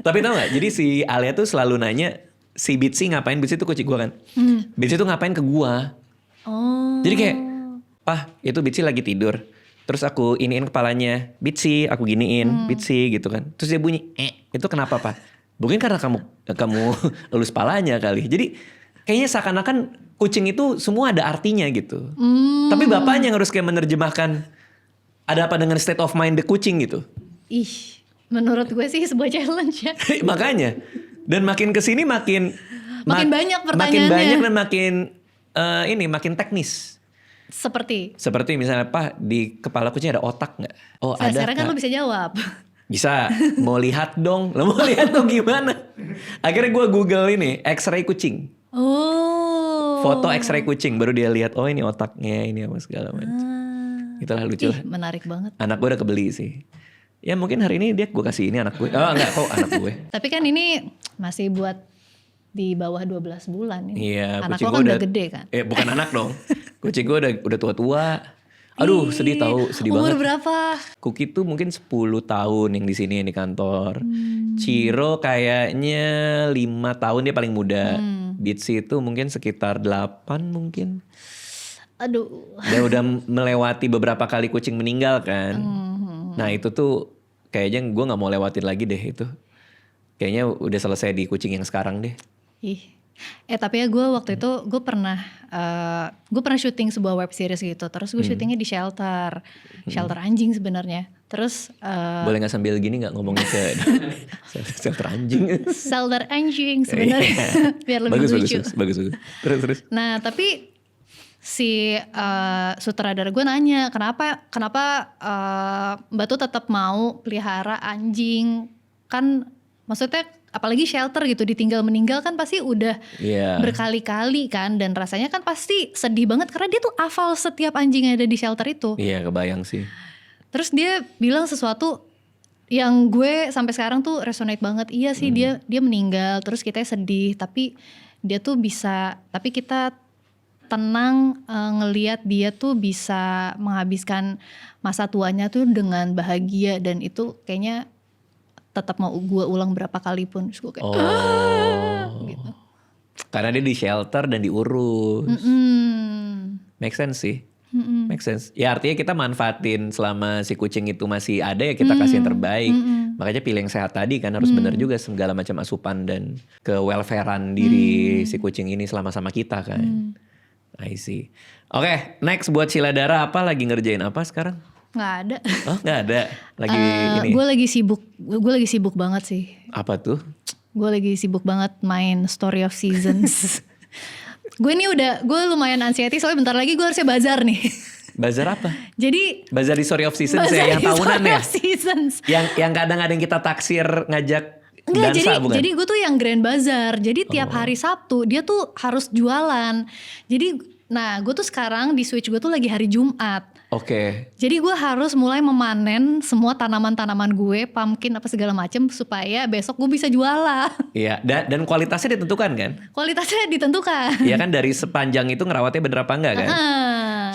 Tapi tau gak, jadi si Alia tuh selalu nanya, si Bitsy ngapain, Bitsy tuh kucing gue kan. Bitsy tuh ngapain ke gua. Jadi kayak, "Pah, itu Bitsy lagi tidur." Terus aku iniin kepalanya, Bitsy, aku giniin, Bitsy gitu kan. Terus dia bunyi, itu kenapa Pak? Mungkin karena kamu elus palanya kali. Jadi kayaknya seakan-akan kucing itu semua ada artinya gitu. Tapi bapaknya yang harus kayak menerjemahkan ada apa dengan state of mind the kucing gitu. Ih, menurut gue sih sebuah challenge ya. Makanya. Dan makin kesini makin banyak pertanyaannya. Makin banyak dan makin teknis. Seperti misalnya, "Pak, di kepala kucing ada otak gak?" "Oh ada sekarang Kak." Kan lo bisa jawab. Bisa. "Mau lihat dong." Lo mau lihat dong gimana? Akhirnya gue Google ini X-ray kucing. Foto X-ray kucing. Baru dia lihat, oh ini otaknya, ini apa segala macam. Itulah lucu lah. Menarik banget. Anak gue udah kebeli sih. Ya mungkin hari ini gue kasih ini anak gue. Oh enggak, kok anak gue. Tapi kan ini masih buat di bawah 12 bulan ini. Iya, anak lo kan udah gede kan? Bukan anak dong. Kucing gue udah tua-tua. Aduh, sedih banget. Umur berapa? Cookie tuh mungkin 10 tahun yang di sini, yang di kantor. Ciro kayaknya 5 tahun, dia paling muda. Bitsy itu mungkin sekitar 8 mungkin. Aduh. Dia udah melewati beberapa kali kucing meninggal kan. Nah itu tuh kayaknya gue gak mau lewatin lagi deh itu. Kayaknya udah selesai di kucing yang sekarang deh. Tapi ya gue waktu itu gue pernah syuting sebuah web series gitu. Terus gue syutingnya di shelter anjing sebenarnya. Terus boleh nggak sambil gini nggak ngomongnya ke shelter anjing? Shelter anjing sebenarnya biar lebih lucu. Bagus. Terus. Nah tapi si sutradara gue nanya kenapa Mbak tuh tetap mau pelihara anjing, kan maksudnya apalagi shelter gitu, ditinggal meninggal kan pasti udah berkali-kali kan, dan rasanya kan pasti sedih banget karena dia tuh hafal setiap anjing yang ada di shelter itu. Iya, kebayang sih. Terus dia bilang sesuatu yang gue sampai sekarang tuh resonate banget. Iya sih, dia meninggal terus kita sedih, tapi dia tuh bisa, tapi kita tenang ngelihat dia tuh bisa menghabiskan masa tuanya tuh dengan bahagia, dan itu kayaknya tetap mau gue ulang berapa kali pun. Terus gue kayak gitu. Karena dia di shelter dan diurus. Make sense sih. Make sense. Ya artinya kita manfaatin selama si kucing itu masih ada, ya kita kasih yang terbaik. Makanya pilih yang sehat tadi kan, harus benar juga segala macam asupan dan ke-welfarean diri si kucing ini selama sama kita kan. I see. Oke, next buat Sheila Dara, apa lagi ngerjain apa sekarang? Nggak ada. Oh nggak ada. Lagi ini. Gue lagi sibuk banget sih. Apa tuh? Gue lagi sibuk banget main Story of Seasons. Gue lumayan anxiety soalnya bentar lagi gue harusnya bazar nih. Bazar apa? Jadi bazar di Story of Seasons ya, yang tahunan ya? Seasons. Yang kadang ada yang kita taksir ngajak enggak, dansa bukan? Jadi gue tuh yang Grand Bazaar. Jadi tiap hari Sabtu dia tuh harus jualan. Jadi gue tuh sekarang di switch gue tuh lagi hari Jumat. Oke. Jadi gue harus mulai memanen semua tanaman-tanaman gue, pumpkin apa segala macem, supaya besok gue bisa jualan. Iya, dan kualitasnya ditentukan kan? Kualitasnya ditentukan. Iya kan, dari sepanjang itu ngerawatnya bener apa enggak kan?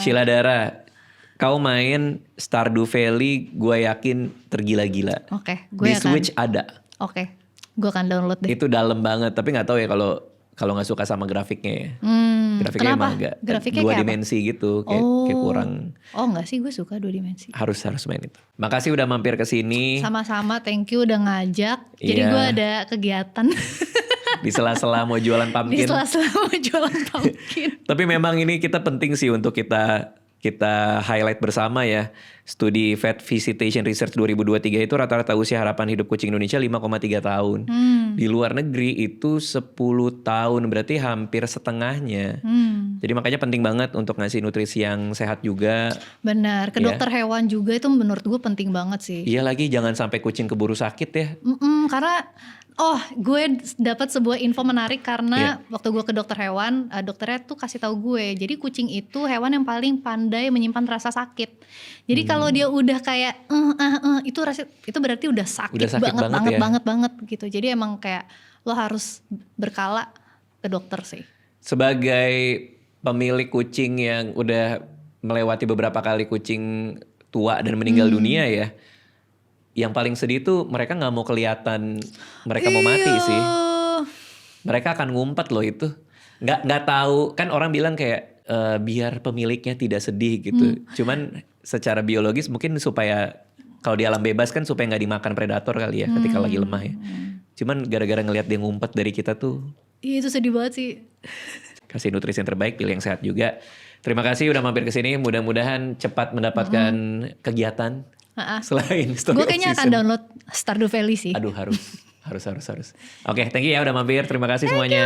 Sheila Dara, kau main Stardew Valley, gue yakin tergila-gila. Oke, gue di Switch ada. Oke, gue akan download deh. Itu dalam banget, tapi nggak tahu ya kalau kalau nggak suka sama grafiknya ya. Grafiknya Kenapa? emang agak Grafiknya 2 kayak apa? dimensi gitu, kayak kurang. Oh enggak sih, gue suka 2 dimensi. Harus main itu. Makasih udah mampir ke sini. Sama-sama, thank you udah ngajak. Jadi Iya. gue ada kegiatan Di sela-sela mau jualan di pumpkin. sela-sela mau jualan pumpkin. Tapi memang ini kita penting sih untuk kita highlight bersama ya. Studi Vet Visitation Research 2023 itu rata-rata usia harapan hidup kucing Indonesia 5,3 tahun. Di luar negeri itu 10 tahun, berarti hampir setengahnya. Jadi makanya penting banget untuk ngasih nutrisi yang sehat juga. Benar, ke Iya. dokter hewan juga itu menurut gue penting banget sih. Iya lagi, jangan sampai kucing keburu sakit ya. Karena gue dapat sebuah info menarik karena waktu gue ke dokter hewan, dokternya tuh kasih tahu gue. Jadi kucing itu hewan yang paling pandai menyimpan rasa sakit. Jadi kalau dia udah kayak itu berarti udah sakit, Udah sakit banget gitu. Jadi emang kayak lo harus berkala ke dokter sih. Sebagai pemilik kucing yang udah melewati beberapa kali kucing tua dan meninggal dunia ya. Yang paling sedih tuh mereka nggak mau kelihatan mereka mau mati sih. Mereka akan ngumpet loh itu. Nggak tahu, kan orang bilang kayak biar pemiliknya tidak sedih gitu. Cuman secara biologis mungkin supaya kalau di alam bebas kan supaya nggak dimakan predator kali ya ketika lagi lemah ya. Cuman gara-gara ngelihat dia ngumpet dari kita tuh. Iya itu sedih banget sih. Kasih nutrisi yang terbaik, pilih yang sehat juga. Terima kasih udah mampir ke sini. Mudah-mudahan cepat mendapatkan kegiatan selain story Gue kayaknya akan download Stardew Valley sih. Aduh harus. Oke, thank you ya udah mampir. Terima kasih semuanya.